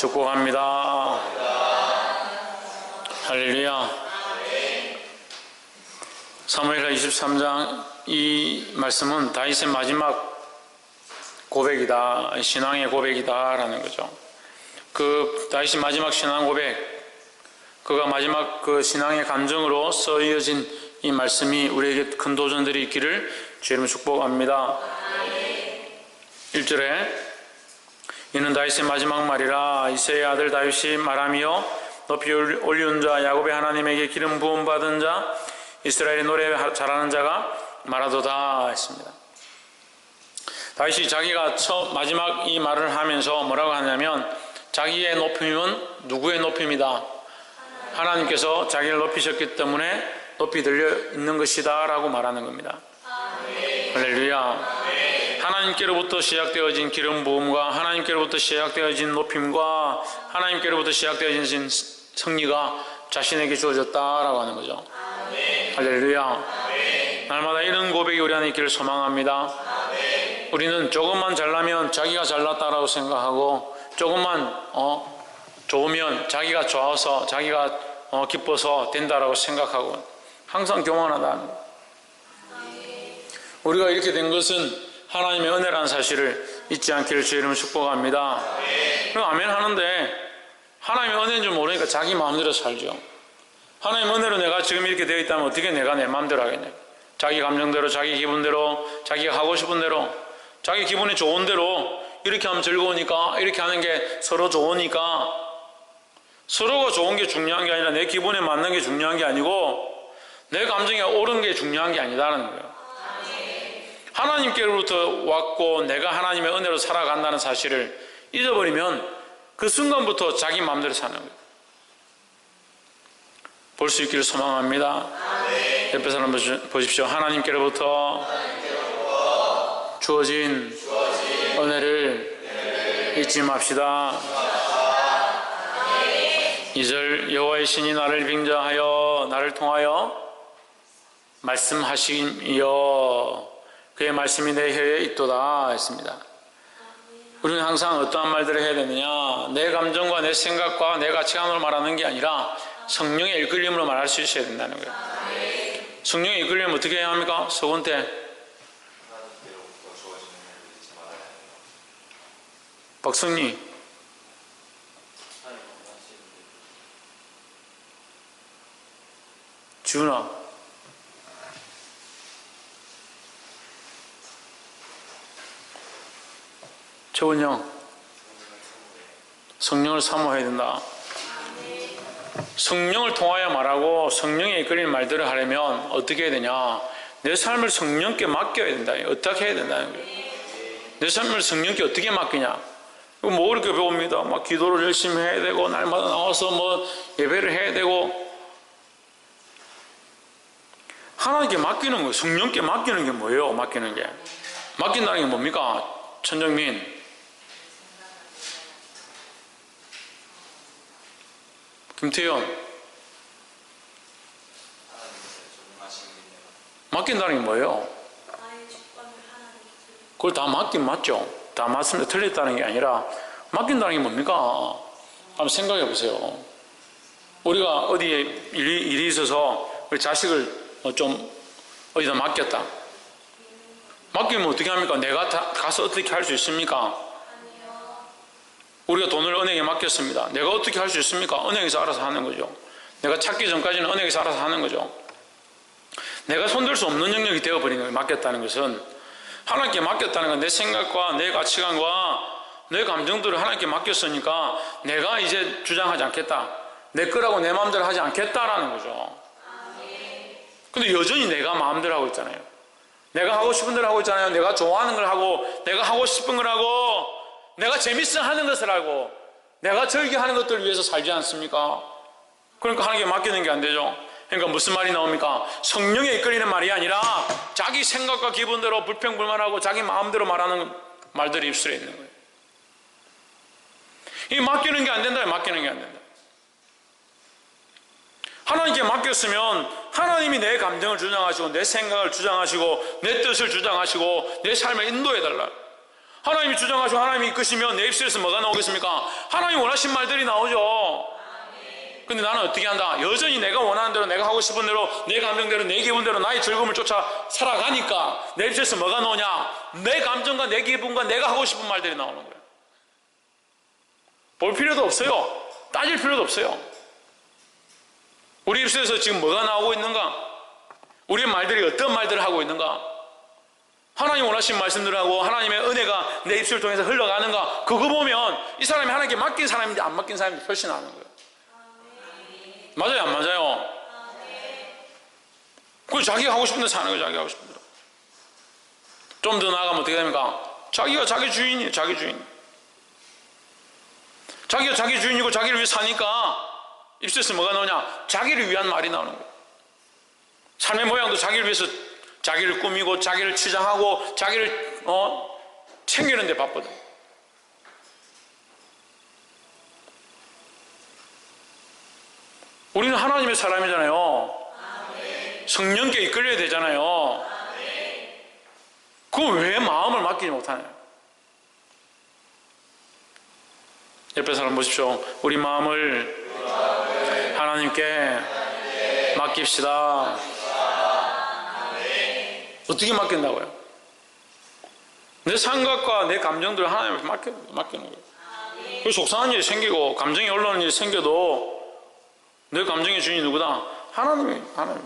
축복합니다. 할렐루야. 사무엘하 23장 이 말씀은 다윗의 마지막 고백이다, 신앙의 고백이다 라는 거죠. 그 다윗의 마지막 신앙 고백, 그가 마지막 그 신앙의 감정으로 써이어진 이 말씀이 우리에게 큰 도전들이 있기를 주님을 축복합니다. 1절에 이는 다윗의 마지막 말이라. 이새의 아들 다윗이 말하며 높이 올리운 자 야곱의 하나님에게 기름 부음 받은 자 이스라엘의 노래 잘하는 자가 말하도다 했습니다. 다윗이 자기가 마지막 이 말을 하면서 뭐라고 하냐면 자기의 높임은 누구의 높임이다? 하나님께서 자기를 높이셨기 때문에 높이 들려 있는 것이다 라고 말하는 겁니다. 할렐루야. 하나님께로부터 시작되어진 기름 부음과 하나님께로부터 시작되어진 높임과 하나님께로부터 시작되어진 승리가 자신에게 주어졌다라고 하는 거죠. 할렐루야. 날마다 이런 고백이 우리 안에 있기를 소망합니다. 우리는 조금만 잘나면 자기가 잘났다라고 생각하고 조금만 좋으면 자기가 좋아서 자기가 기뻐서 된다라고 생각하고 항상 교만하다는 거예요. 우리가 이렇게 된 것은 하나님의 은혜라는 사실을 잊지 않기를 주의 이름으로 축복합니다. 그럼 아멘 하는데 하나님의 은혜인 줄 모르니까 자기 마음대로 살죠. 하나님의 은혜로 내가 지금 이렇게 되어 있다면 어떻게 내가 내 마음대로 하겠냐. 자기 감정대로, 자기 기분대로, 자기가 하고 싶은 대로, 자기 기분이 좋은 대로 이렇게 하면 즐거우니까, 이렇게 하는 게 서로 좋으니까, 서로가 좋은 게 중요한 게 아니라 내 기분에 맞는 게 중요한 게 아니고 내 감정이 옳은 게 중요한 게 아니다라는 거예요. 하나님께로부터 왔고 내가 하나님의 은혜로 살아간다는 사실을 잊어버리면 그 순간부터 자기 마음대로 사는 거예요. 볼 수 있기를 소망합니다. 옆에 사람 보십시오. 하나님께로부터 주어진 은혜를 잊지 맙시다. 2절 여호와의 신이 나를 빙자하여 나를 통하여 말씀하시며 그의 말씀이 내 혀에 있도다 했습니다. 우리는 항상 어떠한 말들을 해야 되느냐, 내 감정과 내 생각과 내 가치관으로 말하는 게 아니라 성령의 이끌림으로 말할 수 있어야 된다는 거예요. 성령의 이끌림은 어떻게 해야 합니까? 서건태 박성리 지훈아 최원영 성령을 사모해야 된다. 성령을 통하여 말하고 성령의 이끌리는 말들을 하려면 어떻게 해야 되냐, 내 삶을 성령께 맡겨야 된다. 어떻게 해야 된다는 거예요. 내 삶을 성령께 어떻게 맡기냐, 뭐 이렇게 배웁니다. 막 기도를 열심히 해야 되고 날마다 나와서 뭐 예배를 해야 되고. 하나님께 맡기는 거예요. 성령께 맡기는 게 뭐예요? 맡기는 게 맡긴다는 게 뭡니까? 천정민 김태현 맡긴다는 게 뭐예요? 그걸 다 맡긴 맞죠? 다 맞습니다. 틀렸다는 게 아니라 맡긴다는 게 뭡니까? 한번 생각해 보세요. 우리가 어디에 일이 있어서 우리 자식을 좀 어디다 맡겼다. 맡기면 어떻게 합니까? 내가 가서 어떻게 할 수 있습니까? 우리가 돈을 은행에 맡겼습니다. 내가 어떻게 할 수 있습니까? 은행에서 알아서 하는 거죠. 내가 찾기 전까지는 은행에서 알아서 하는 거죠. 내가 손댈 수 없는 영역이 되어버리는 거예요. 맡겼다는 것은. 하나님께 맡겼다는 건 내 생각과 내 가치관과 내 감정들을 하나님께 맡겼으니까 내가 이제 주장하지 않겠다. 내 거라고 내 마음대로 하지 않겠다라는 거죠. 근데 여전히 내가 마음대로 하고 있잖아요. 내가 하고 싶은 대로 하고 있잖아요. 내가 좋아하는 걸 하고, 내가 하고 싶은 걸 하고, 내가 재밌어 하는 것을 하고, 내가 즐겨하는 것들을 위해서 살지 않습니까? 그러니까 하나님께 맡기는 게 안 되죠. 그러니까 무슨 말이 나옵니까? 성령에 이끌리는 말이 아니라 자기 생각과 기분대로 불평불만하고 자기 마음대로 말하는 말들이 입술에 있는 거예요. 이 맡기는 게 안 된다. 맡기는 게 안 된다. 하나님께 맡겼으면 하나님이 내 감정을 주장하시고 내 생각을 주장하시고 내 뜻을 주장하시고 내 삶을 인도해달라. 하나님이 주장하시고 하나님이 이끄시면 내 입술에서 뭐가 나오겠습니까? 하나님이 원하신 말들이 나오죠. 근데 나는 어떻게 한다? 여전히 내가 원하는 대로, 내가 하고 싶은 대로, 내 감정대로, 내 기분대로 나의 즐거움을 쫓아 살아가니까 내 입술에서 뭐가 나오냐? 내 감정과 내 기분과 내가 하고 싶은 말들이 나오는 거예요. 볼 필요도 없어요. 따질 필요도 없어요. 우리 입술에서 지금 뭐가 나오고 있는가? 우리의 말들이 어떤 말들을 하고 있는가? 하나님 원하신 말씀들을 하고 하나님의 은혜가 내 입술을 통해서 흘러가는가? 그거 보면 이 사람이 하나님께 맡긴 사람인지 안 맡긴 사람인지 훨씬 아는 거예요. 맞아요, 안 맞아요? 그 자기가 하고 싶은 데 사는 거예요. 자기가 하고 싶은 대로. 좀 더 나아가면 어떻게 됩니까? 자기가 자기 주인이에요. 자기 주인. 자기가 자기 주인이고 자기를 위해 사니까 입술에서 뭐가 나오냐? 자기를 위한 말이 나오는 거예요. 삶의 모양도 자기를 위해서 자기를 꾸미고 자기를 치장하고 자기를 챙기는 데 바쁘다. 우리는 하나님의 사람이잖아요. 성령께 이끌려야 되잖아요. 그거 왜 마음을 맡기지 못하냐? 옆에 사람 보십시오. 우리 마음을 하나님께 맡깁시다. 어떻게 맡긴다고요? 내 생각과 내 감정들을 하나님께 맡기는 거예요. 그 속상한 일이 생기고 감정이 올라오는 일이 생겨도 내 감정의 주인이 누구다? 하나님입니다.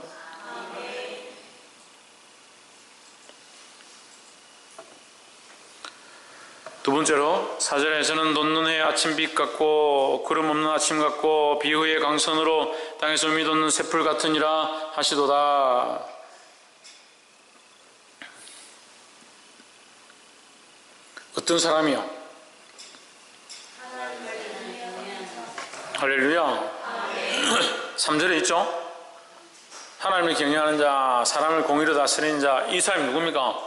두 번째로 4절에 저는 돋는 해의 아침빛 같고 구름 없는 아침 같고 비후의 강선으로 땅에서 음이 돋는 새풀 같으니라 하시도다. 어떤 사람이요? 할렐루야. 3절에 있죠? 하나님을 경외하는 자, 사람을 공의로 다스리는 자, 이 사람이 누굽니까?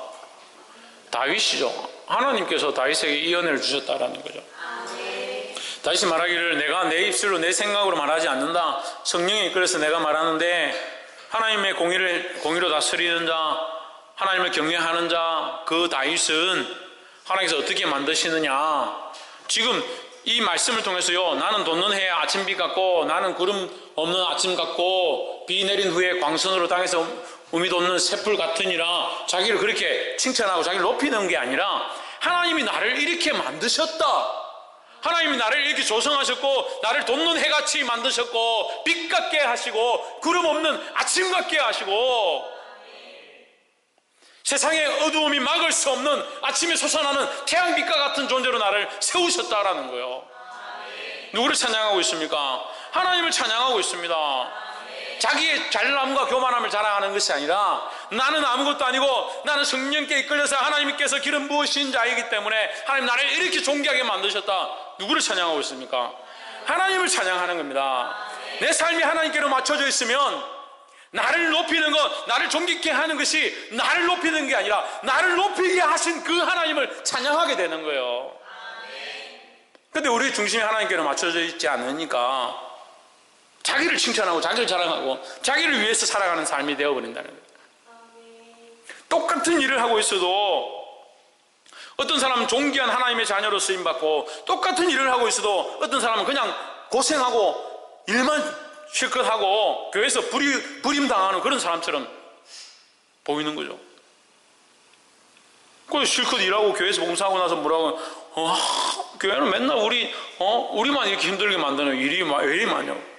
다윗이죠. 하나님께서 다윗에게 이 은혜를 주셨다라는 거죠. 다윗이 말하기를 내가 내 입술로 내 생각으로 말하지 않는다. 성령에 이끌려서 내가 말하는데 하나님의 공의로 다스리는 자, 하나님을 경외하는 자, 그 다윗은 하나님께서 어떻게 만드시느냐? 지금 이 말씀을 통해서요, 나는 돋는 해의 아침빛 같고 나는 구름 없는 아침 같고 비 내린 후에 광선으로 땅에서 음이 돋는 새풀 같으니라, 자기를 그렇게 칭찬하고 자기를 높이는 게 아니라 하나님이 나를 이렇게 만드셨다. 하나님이 나를 이렇게 조성하셨고 나를 돋는 해같이 만드셨고 빛 같게 하시고 구름 없는 아침 같게 하시고 세상의 어두움이 막을 수 없는 아침에 솟아나는 태양빛과 같은 존재로 나를 세우셨다라는 거예요. 누구를 찬양하고 있습니까? 하나님을 찬양하고 있습니다. 자기의 잘남과 교만함을 자랑하는 것이 아니라 나는 아무것도 아니고 나는 성령께 이끌려서 하나님께서 기름 부으신 자이기 때문에 하나님 나를 이렇게 존귀하게 만드셨다. 누구를 찬양하고 있습니까? 하나님을 찬양하는 겁니다. 내 삶이 하나님께로 맞춰져 있으면 나를 높이는 것, 나를 존귀케 하는 것이 나를 높이는 게 아니라 나를 높이게 하신 그 하나님을 찬양하게 되는 거예요. 근데 우리 중심이 하나님께로 맞춰져 있지 않으니까 자기를 칭찬하고 자기를 자랑하고 자기를 위해서 살아가는 삶이 되어버린다는 거예요. 똑같은 일을 하고 있어도 어떤 사람은 존귀한 하나님의 자녀로 쓰임받고 똑같은 일을 하고 있어도 어떤 사람은 그냥 고생하고 일만 실컷 하고 교회에서 부림당하는 그런 사람처럼 보이는 거죠. 그 실컷 일하고 교회에서 봉사하고 나서 뭐라고 교회는 맨날 우리만 이렇게 힘들게 만드는 일이 왜 이리 많냐고.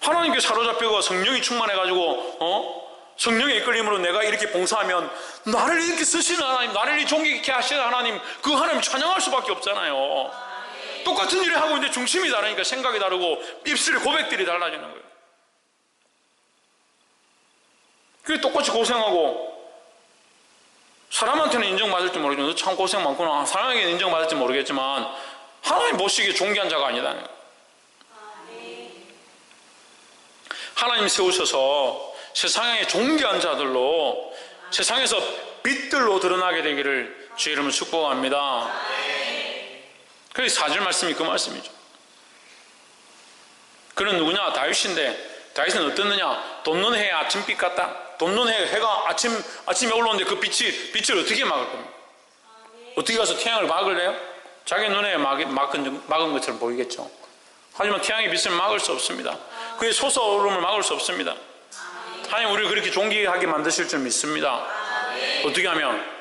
하나님께 사로잡혀가 성령이 충만해가지고 성령의 이끌림으로 내가 이렇게 봉사하면 나를 이렇게 쓰시는 하나님, 나를 이 존귀케 하시는 하나님, 그 하나님 찬양할 수밖에 없잖아요. 똑같은 일을 하고 있는데 중심이 다르니까 생각이 다르고 입술의 고백들이 달라지는 거예요. 그게 똑같이 고생하고 사람한테는 인정받을지 모르겠지만 너 참 고생 많구나, 사람에게는 인정받을지 모르겠지만 하나님 보시기에 존귀한 자가 아니다. 하나님 세우셔서 세상의 존귀한 자들로 세상에서 빛들로 드러나게 되기를 주의 이름으로 축복합니다. 그래서 4절 말씀이 그 말씀이죠. 그는 누구냐? 다윗인데 다윗은 어떻느냐? 돋는 해의 아침빛 같다. 돕는 해가 아침에 올라오는데 그 빛을 어떻게 막을 겁니까? 어떻게 가서 태양을 막을래요? 자기 눈에 막은 것처럼 보이겠죠. 하지만 태양의 빛을 막을 수 없습니다. 그의 솟아오름을 막을 수 없습니다. 하나님 우리를 그렇게 존귀하게 만드실 줄 믿습니다. 어떻게 하면?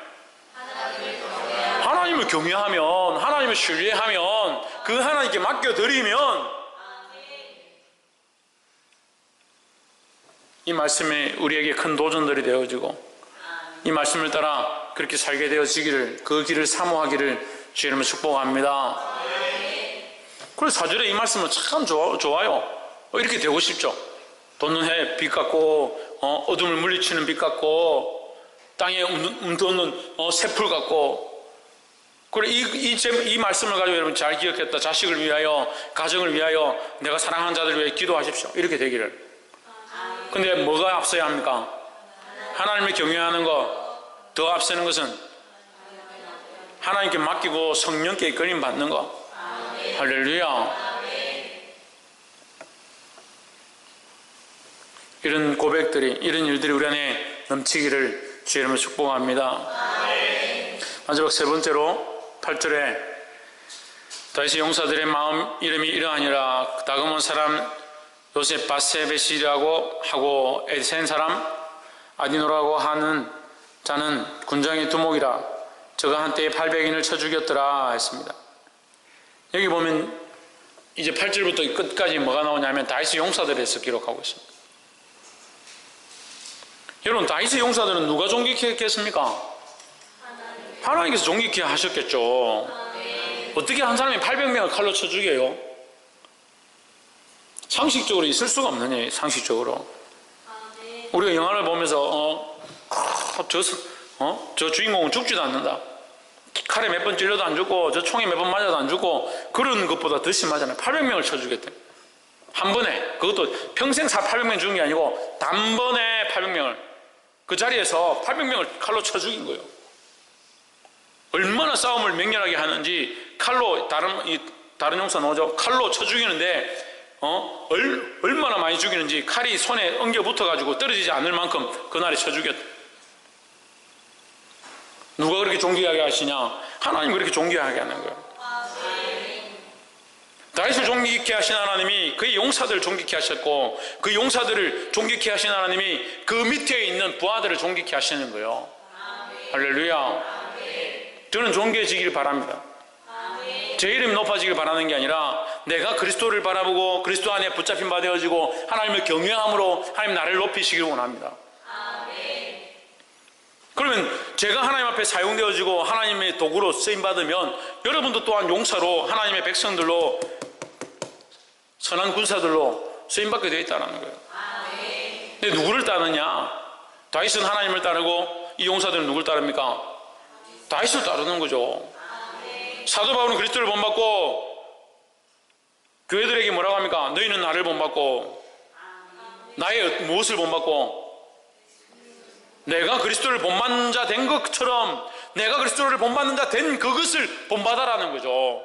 하나님을 경외하면, 하나님을 신뢰하면, 그 하나님께 맡겨드리면, 이 말씀이 우리에게 큰 도전들이 되어지고, 이 말씀을 따라 그렇게 살게 되어지기를, 그 길을 사모하기를 주의 이름으로 축복합니다. 그래서 4절에 이 말씀은 참 좋아요. 이렇게 되고 싶죠. 돋는 해 빛 같고, 어둠을 물리치는 빛 같고, 땅에 움돋는 새풀 같고. 그래 이 말씀을 가지고 여러분 잘 기억했다. 자식을 위하여, 가정을 위하여, 내가 사랑하는 자들을 위해 기도하십시오. 이렇게 되기를. 근데 뭐가 앞서야 합니까? 하나님을 경외하는 것. 더 앞서는 것은 하나님께 맡기고 성령께 이끌림 받는 것. 할렐루야. 이런 고백들이, 이런 일들이 우리 안에 넘치기를 주의 이름으로 축복합니다. 마지막 세 번째로 8절에 다윗의 용사들의 마음 이름이 이러하니라. 다그몬 사람 요셉 바세베시라고 하고 에센 사람 아디노라고 하는 자는 군장의 두목이라. 저가 한때에 800인을 쳐 죽였더라 했습니다. 여기 보면 이제 8절부터 끝까지 뭐가 나오냐면 다윗의 용사들에서 기록하고 있습니다. 여러분, 다윗의 용사들은 누가 존귀케 했겠습니까? 하나님께서 존귀케 하셨겠죠. 어떻게 한 사람이 800명을 칼로 쳐 죽여요? 상식적으로 있을 수가 없는 일이에요. 상식적으로. 우리가 영화를 보면서 저 주인공은 죽지도 않는다. 칼에 몇 번 찔려도 안 죽고 저 총에 몇 번 맞아도 안 죽고 그런 것보다 더 심하잖아요. 800명을 쳐 죽였대. 한 번에. 그것도 평생 800명 죽은 게 아니고 단번에 800명을 그 자리에서 800명을 칼로 쳐 죽인 거예요. 얼마나 싸움을 맹렬하게 하는지. 칼로 다른 용사 나오죠. 칼로 쳐 죽이는데 얼마나 많이 죽이는지. 칼이 손에 엉겨 붙어가지고 떨어지지 않을 만큼 그날에 쳐 죽였다. 누가 그렇게 존귀하게 하시냐? 하나님이 그렇게 존귀하게 하는 거예요. 다윗을 존귀케 하신 하나님이 그의 용사들을 존귀케 하셨고, 그 용사들을 존귀케 하신 하나님이 그 밑에 있는 부하들을 존귀케 하시는 거예요. 할렐루야. 저는 존귀해지길 바랍니다. 제 이름이 높아지길 바라는 게 아니라 내가 그리스도를 바라보고 그리스도 안에 붙잡힌 바 되어지고 하나님을 경외함으로 하나님 나를 높이시길 원합니다. 그러면 제가 하나님 앞에 사용되어지고 하나님의 도구로 쓰임받으면 여러분도 또한 용사로 하나님의 백성들로 선한 군사들로 쓰임받게 되어 있다는 거예요. 근데 누구를 따르냐? 다윗은 하나님을 따르고 이 용사들은 누굴 따릅니까? 다윗을 따르는 거죠. 사도 바울은 그리스도를 본받고 교회들에게 뭐라고 합니까? 너희는 나를 본받고 나의 무엇을 본받고 내가 그리스도를 본받는 자 된 것처럼 내가 그리스도를 본받는 자 된 그것을 본받아라는 거죠.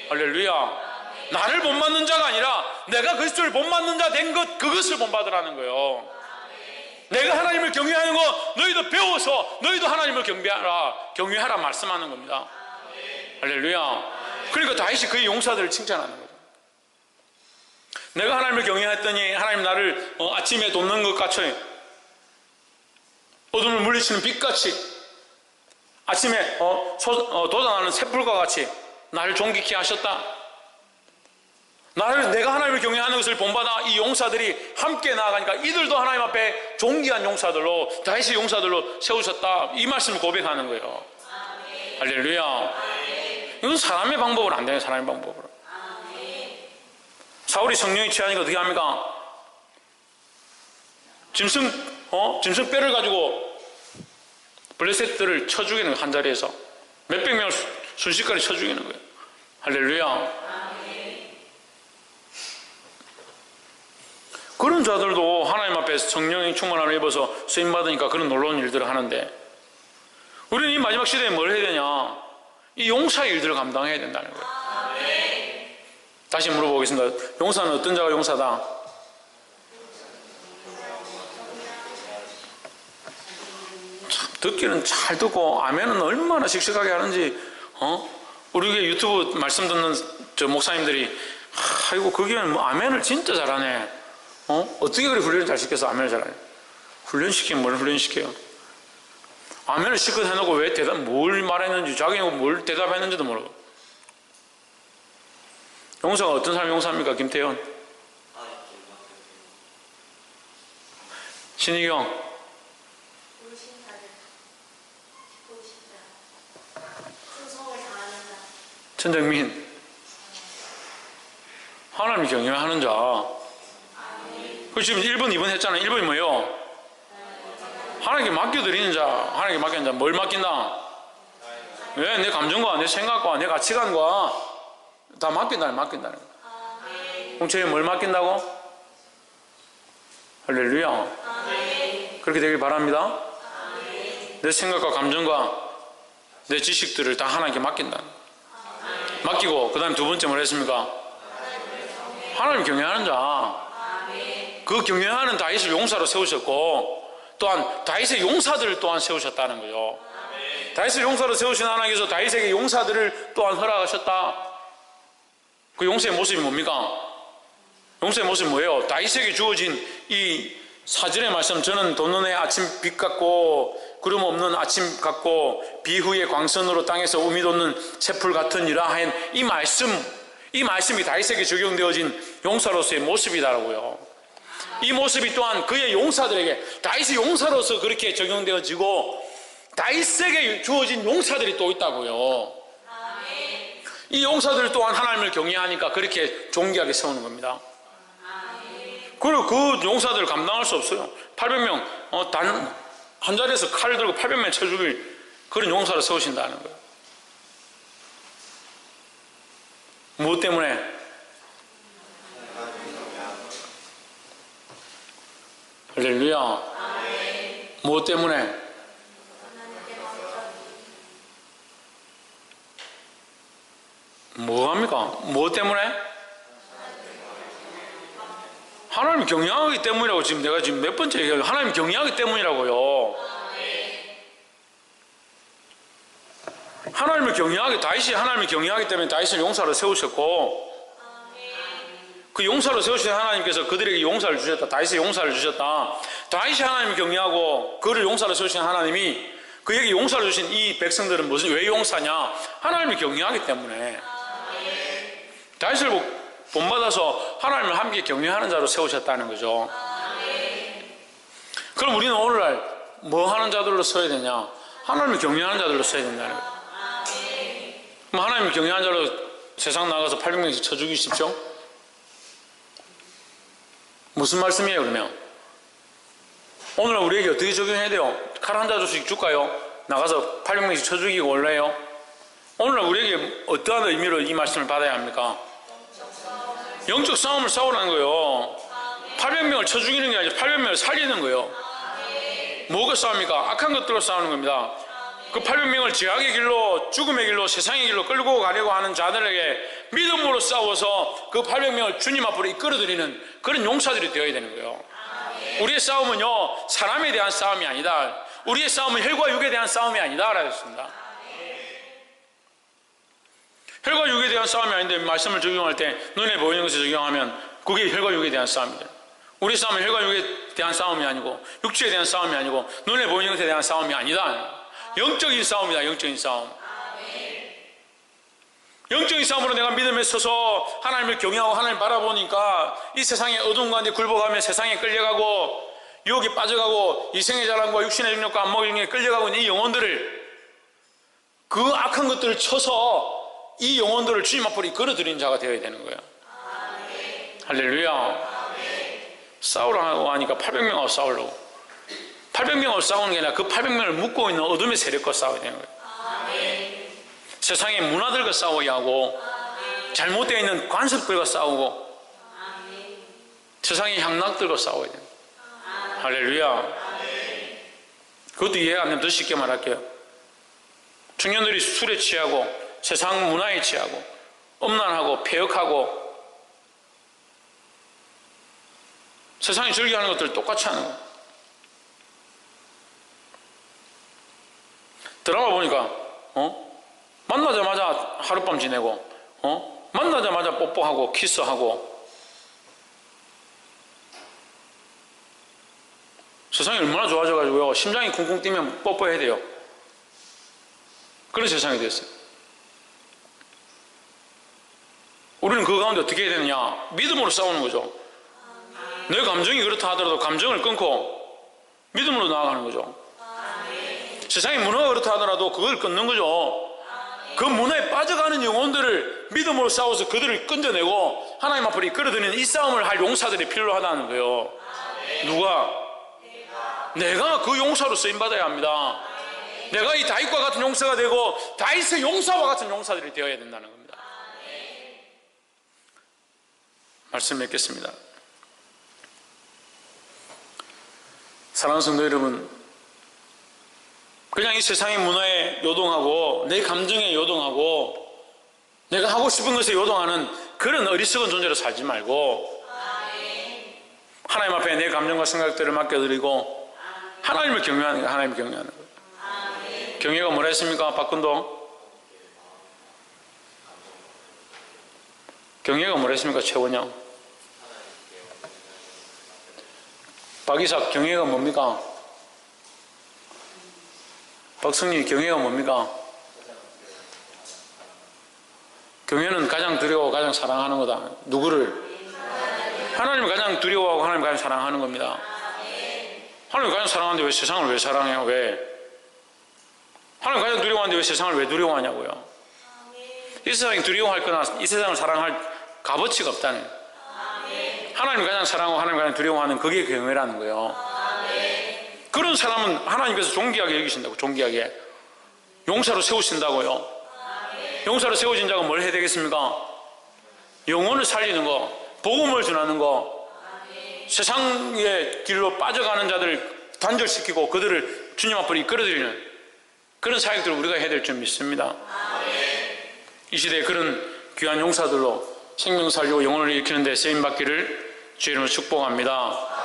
할렐루야. 나를 본받는 자가 아니라 내가 그리스도를 본받는 자 된 것 그것을 본받으라는 거예요. 내가 하나님을 경외하는 거 너희도 배워서 너희도 하나님을 경외하라 말씀하는 겁니다. 할렐루야. 그러니까 다윗이 그의 용사들을 칭찬하는 거죠. 내가 하나님을 경외했더니 하나님 나를 아침에 돕는 것 같이 어둠을 물리치는 빛같이 아침에 돋아나는 새풀과 같이 나를 존귀케 하셨다. 내가 하나님을 경외하는 것을 본받아 이 용사들이 함께 나아가니까 이들도 하나님 앞에 존귀한 용사들로 다윗의 용사들로 세우셨다. 이 말씀을 고백하는 거예요. 할렐루야. 이건 사람의 방법으로 안 돼요. 사람의 방법으로. 사울이 성령이 취하니까 어떻게 합니까? 짐승 뼈를 가지고 블레셋들을 쳐 죽이는 거예요. 한 자리에서 몇백 명을 순식간에 쳐 죽이는 거예요. 할렐루야. 그런 자들도 하나님 앞에서 성령의 충만함을 입어서 쓰임받으니까 그런 놀라운 일들을 하는데 우리는 이 마지막 시대에 뭘 해야 되냐? 이 용사의 일들을 감당해야 된다는 거예요. 다시 물어보겠습니다. 용사는 어떤 자가 용사다? 듣기는 잘 듣고 아멘은 얼마나 씩씩하게 하는지 우리 교회 유튜브 말씀 듣는 저 목사님들이 아이고 그게 뭐 아멘을 진짜 잘하네. 어떻게 그렇게 훈련을 잘 시켜서 아멘을 잘하냐. 훈련시키면 뭘 훈련시켜요. 아멘을 시컷 해놓고 왜 뭘 말했는지 자기가 뭘 대답했는지도 모르고. 용사가 어떤 사람이 용사입니까? 김태현, 신희경, 천정민. 하나님이 경외하는 자. 그 지금 1번, 2번 했잖아요. 1번이 뭐예요? 하나님께 맡겨드리는 자. 하나님께 맡기는 자. 뭘 맡긴다? 왜? 내 감정과 내 생각과 내 가치관과 다 맡긴다는 거야. 공체에 뭘 맡긴다고? 할렐루야. 그렇게 되길 바랍니다. 내 생각과 감정과 내 지식들을 다 하나님께 맡긴다. 맡기고 그 다음에 두 번째 뭘 했습니까? 하나님 경외하는 자. 그 경외하는 다윗을 용사로 세우셨고 또한 다윗의 용사들을 또한 세우셨다는 거죠. 다윗을 용사로 세우신 하나님께서 다윗에게 용사들을 또한 허락하셨다. 그 용사의 모습이 뭡니까? 용사의 모습이 뭐예요? 다윗에게 주어진 이 사절의 말씀, 저는 돋는 해 아침 빛 같고 구름 없는 아침 같고 비후의 광선으로 땅에서 우미 돋는 새풀 같으니라 하인 이 말씀이 다윗에게 적용되어진 용사로서의 모습이다라고요. 이 모습이 또한 그의 용사들에게 다윗의 용사로서 그렇게 적용되어지고 다윗에게 주어진 용사들이 또 있다고요. 이 용사들 또한 하나님을 경외하니까 그렇게 존귀하게 세우는 겁니다. 그리고 그 용사들을 감당할 수 없어요. 800명 단 한 자리에서 칼을 들고 800명 쳐 죽일 그런 용사를 세우신다는 거예요. 무엇 때문에? 할렐루야. 무엇 때문에? 뭐합니까? 무엇 때문에? 하나님 경외하기 때문이라고 지금 내가 지금 몇 번째 얘기해요. 하나님 경외하기 때문이라고요. 하나님을 경외하기, 다윗이 하나님을 경외하기 때문에 다윗을 용사로 세우셨고 그 용사로 세우신 하나님께서 그들에게 용사를 주셨다. 다윗의 용사를 주셨다. 다윗이 하나님을 경외하고 그를 용사로 세우신 하나님이 그에게 용사를 주신 이 백성들은 왜 용사냐? 하나님을 경외하기 때문에 다윗을 본받아서 하나님을 함께 경외하는 자로 세우셨다는 거죠. 그럼 우리는 오늘날 뭐 하는 자들로 서야 되냐? 하나님을 경외하는 자들로 서야 된다는 거예요. 그럼 하나님을 경외하는 자로 세상 나가서 800명씩 쳐 죽이십시오? 무슨 말씀이에요 그러면? 오늘 우리에게 어떻게 적용해야 돼요? 칼 한 자루씩 줄까요? 나가서 800명씩 쳐 죽이고 올래요? 오늘날 우리에게 어떠한 의미로 이 말씀을 받아야 합니까? 영적 싸움을 싸우라는 거예요. 800명을 쳐 죽이는 게 아니라 800명을 살리는 거예요. 뭐가 싸웁니까? 악한 것들로 싸우는 겁니다. 그 800명을 죄악의 길로, 죽음의 길로, 세상의 길로 끌고 가려고 하는 자들에게 믿음으로 싸워서 그 800명을 주님 앞으로 이끌어들이는 그런 용사들이 되어야 되는 거예요. 우리의 싸움은요, 사람에 대한 싸움이 아니다. 우리의 싸움은 혈과 육에 대한 싸움이 아니다 라고 했습니다. 혈과 육에 대한 싸움이 아닌데 말씀을 적용할 때 눈에 보이는 것을 적용하면 그게 혈과 육에 대한 싸움이다. 우리 싸움은 혈과 육에 대한 싸움이 아니고 육체에 대한 싸움이 아니고 눈에 보이는 것에 대한 싸움이 아니다. 영적인 싸움이다. 영적인 싸움. 영적인 싸움으로 내가 믿음에 서서 하나님을 경외하고 하나님을 바라보니까 이 세상의 어두운 가운데 굴복하며 세상에 끌려가고 유혹에 빠져가고 이생의 자랑과 육신의 능력과 안목의 능력에 끌려가고 있는 이 영혼들을 그 악한 것들을 쳐서 이 영혼들을 주님 앞으로 이끌어들이는 자가 되어야 되는 거예요. 할렐루야. 싸우라고 하니까 800명하고 싸우려고. 800명하고 싸우는 게 아니라 그 800명을 묶고 있는 어둠의 세력과 싸워야 되는 거예요. 세상의 문화들과 싸워야 하고 잘못되어 있는 관습들과 싸우고 세상의 향락들과 싸워야 돼요. 할렐루야. 그것도 이해가 안 되면 더 쉽게 말할게요. 청년들이 술에 취하고 세상 문화에 취하고 음란하고 폐역하고 세상이 즐겨하는 것들 똑같이 하는 거예요. 드라마 보니까 만나자마자 하룻밤 지내고 만나자마자 뽀뽀하고 키스하고 세상이 얼마나 좋아져가지고요. 심장이 쿵쿵 뛰면 뽀뽀해야 돼요. 그런 세상이 됐어요. 우리는 그 가운데 어떻게 해야 되느냐? 믿음으로 싸우는 거죠. 내 감정이 그렇다 하더라도 감정을 끊고 믿음으로 나아가는 거죠. 세상의 문화가 그렇다 하더라도 그걸 끊는 거죠. 그 문화에 빠져가는 영혼들을 믿음으로 싸워서 그들을 끊어내고 하나님 앞으로 이끌어드리는 이 싸움을 할 용사들이 필요하다는 거예요. 누가? 내가 그 용사로 쓰임받아야 합니다. 내가 이 다윗과 같은 용사가 되고 다윗의 용사와 같은 용사들이 되어야 된다는 겁니다. 말씀 맺겠습니다. 사랑하는 성도 여러분, 그냥 이 세상의 문화에 요동하고 내 감정에 요동하고 내가 하고 싶은 것에 요동하는 그런 어리석은 존재로 살지 말고 하나님 앞에 내 감정과 생각들을 맡겨드리고 하나님을 경외하는 거예요. 하나님을 경외하는 거예요. 경외가 뭐라 했습니까? 박근도 경외가 뭐라 했습니까? 최원영 박이삭 경외가 뭡니까? 박승리 경외가 뭡니까? 경외는 가장 두려워 가장 사랑하는 거다. 누구를? 하나님을 가장 두려워하고 하나님을 가장 사랑하는 겁니다. 하나님을 가장 사랑하는데 왜 세상을 왜 사랑해요? 왜? 하나님을 가장 두려워하는데 왜 세상을 왜 두려워하냐고요? 이 세상이 두려워할 거나 이 세상을 사랑할 값어치가 없다는, 하나님을 가장 사랑하고 하나님을 가장 두려워하는 그게 경외라는 거예요. 그런 사람은 하나님께서 존귀하게 여기신다고. 존귀하게 용사로 세우신다고요. 용사로 세워진 자가 뭘 해야 되겠습니까? 영혼을 살리는 거, 복음을 전하는 거, 세상의 길로 빠져가는 자들을 단절시키고 그들을 주님 앞으로 이끌어드리는 그런 사역들을 우리가 해야 될 줄 믿습니다. 이 시대에 그런 귀한 용사들로 생명 살리고 영혼을 일으키는 데 쓰임받기를 주의 이름으로 축복합니다.